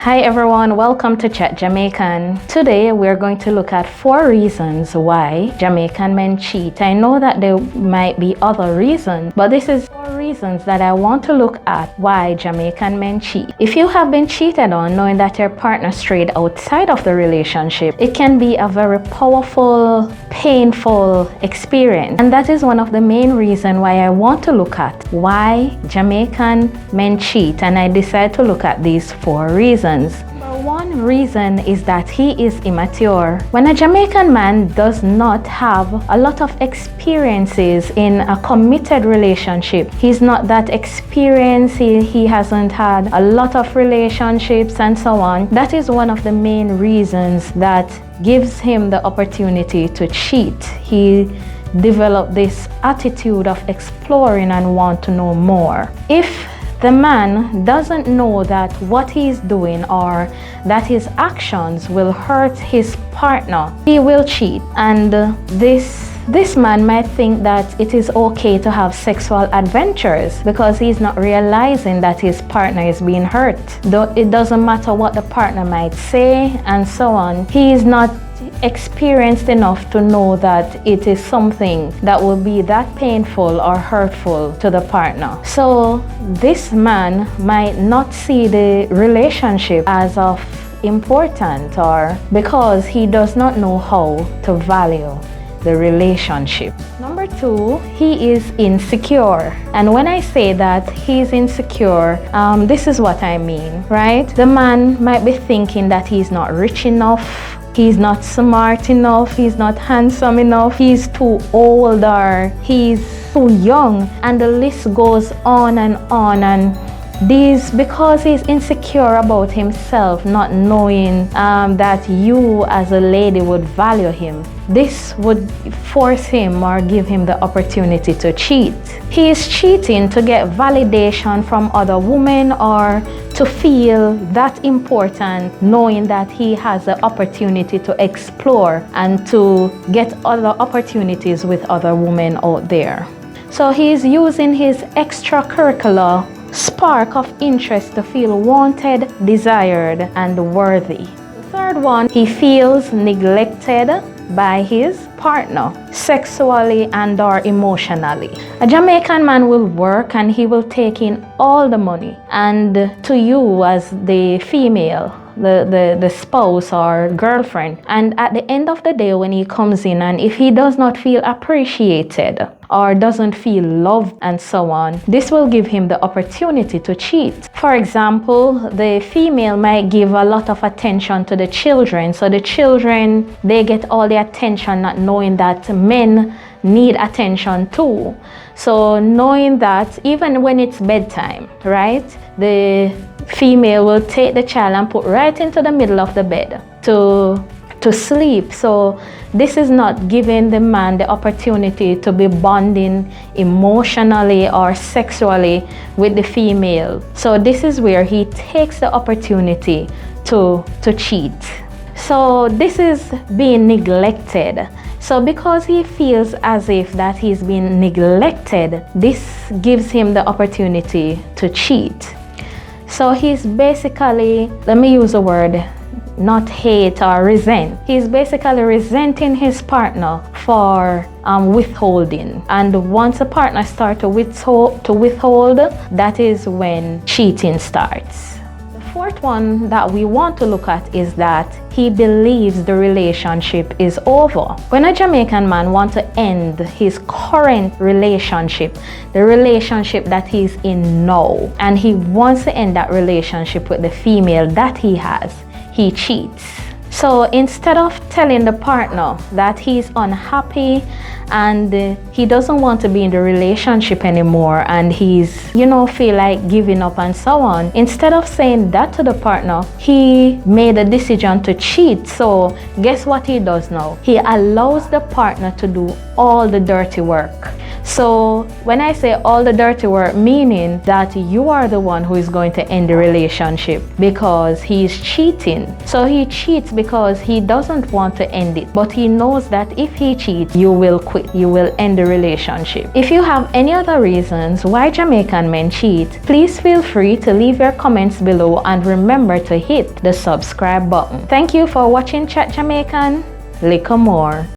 Hi everyone, welcome to Chat Jamaican. Today we're going to look at 4 reasons why Jamaican men cheat. I know that there might be other reasons, but this is 4 reasons that I want to look at why Jamaican men cheat. If you have been cheated on knowing that your partner strayed outside of the relationship, it can be a very powerful, painful experience. And that is one of the main reasons why I want to look at why Jamaican men cheat. And I decided to look at these 4 reasons. One reason is that he is immature. When a Jamaican man does not have a lot of experiences in a committed relationship, he's not that experienced, he hasn't had a lot of relationships and so on, that is one of the main reasons that gives him the opportunity to cheat. He developed this attitude of exploring and want to know more. If the man doesn't know that what he's doing or that his actions will hurt his partner, he will cheat. And this man might think that it is okay to have sexual adventures because he's not realizing that his partner is being hurt. Though it doesn't matter what the partner might say and so on, he is not experienced enough to know that it is something that will be that painful or hurtful to the partner. So this man might not see the relationship as of important, or because he does not know how to value the relationship. Number 2, he is insecure. And when I say that he's insecure, this is what I mean, right? The man might be thinking that he's not rich enough, he's not smart enough, he's not handsome enough, he's too old, or he's too young, and the list goes on and on. And these, because he's insecure about himself, not knowing that you as a lady would value him, this would force him or give him the opportunity to cheat. He is cheating to get validation from other women or to feel that important, knowing that he has the opportunity to explore and to get other opportunities with other women out there. So he is using his extracurricular spark of interest to feel wanted, desired, and worthy. The third one, he feels neglected by his partner, sexually and or emotionally. A Jamaican man will work and he will take in all the money, and to you as the female, the spouse or girlfriend, and at the end of the day when he comes in, and if he does not feel appreciated or doesn't feel loved and so on, this will give him the opportunity to cheat. For example, the female might give a lot of attention to the children, so the children, they get all the attention, not knowing that men need attention too. So knowing that even when it's bedtime, right, the female will take the child and put right into the middle of the bed to sleep. So this is not giving the man the opportunity to be bonding emotionally or sexually with the female. So this is where he takes the opportunity to cheat. So this is being neglected. So because he feels as if that he's been neglected, this gives him the opportunity to cheat. So he's basically, let me use the word, not hate or resent. He's basically resenting his partner for withholding. And once a partner starts to withhold, that is when cheating starts. The fourth one that we want to look at is that he believes the relationship is over. When a Jamaican man wants to end his current relationship, the relationship that he's in now, and he wants to end that relationship with the female that he has, he cheats. So instead of telling the partner that he's unhappy and he doesn't want to be in the relationship anymore and he's, feel like giving up and so on, instead of saying that to the partner, he made a decision to cheat. So guess what he does now? He allows the partner to do all the dirty work. So when I say all the dirty work, meaning that you are the one who is going to end the relationship because he is cheating. So he cheats because he doesn't want to end it, but he knows that if he cheats, you will quit, you will end the relationship. If you have any other reasons why Jamaican men cheat, please feel free to leave your comments below and remember to hit the subscribe button. Thank you for watching Chat Jamaican. Lick more.